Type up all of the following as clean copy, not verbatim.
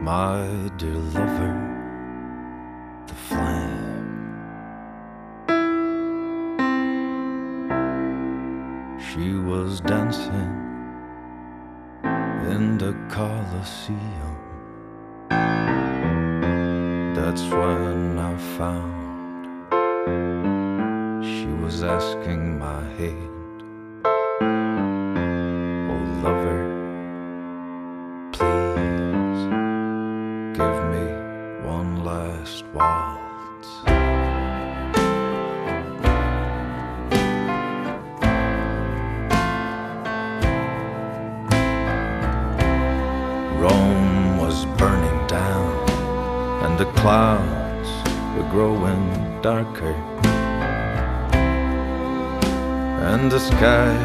my dear lover, the flame. She was dancing in the Colosseum. That's when I found she was asking my hand. Oh lover, please give me one last waltz. Rome was burning down and the clouds were growing darker, and the sky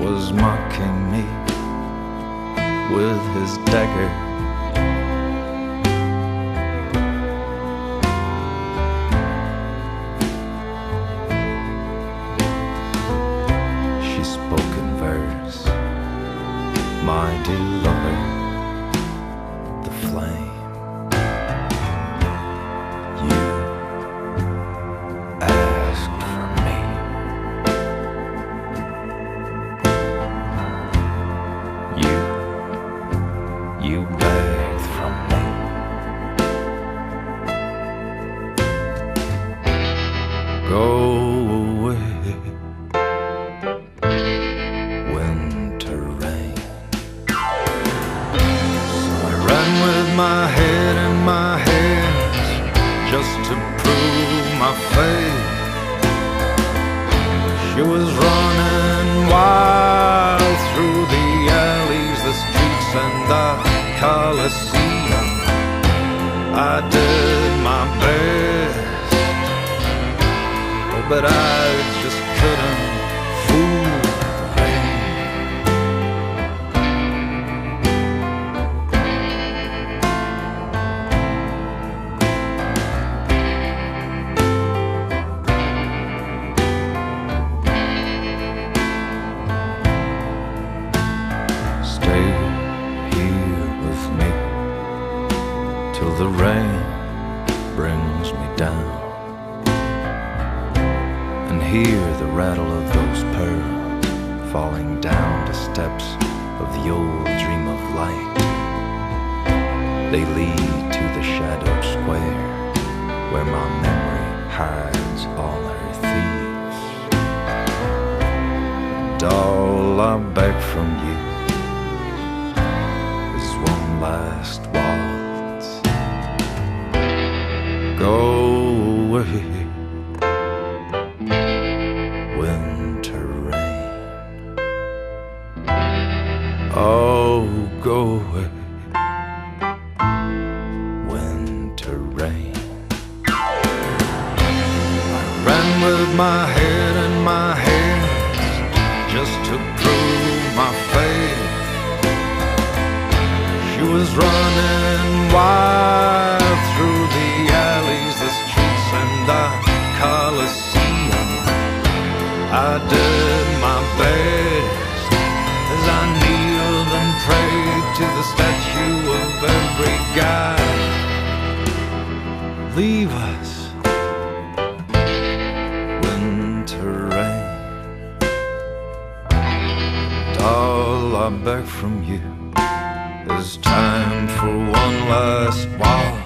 was mocking me with his dagger. She spoke in verse, my dear lover, the flame. You begged from me. Go away, winter rain. So I ran with my head in my hands just to prove my faith. She was running wild through the alleys, the streets and the Colosseum. I did my best, oh, but I just couldn't fool the rain. Stay here with me till the rain brings me down, and hear the rattle of those pearls falling down the steps of the old dream of light. They lead to the shadow square where my memory hides all her thieves. And all I beg from you is one last waltz. Go away, winter rain. Oh, go away, winter rain. I ran with my head in my hands just to prove my faith. She was running wild through the alleys, the streets and the Colosseum. I did my best as I kneeled and prayed to the statue of every god. Leave us, winter rain. And all I beg from you, it's time for one last waltz.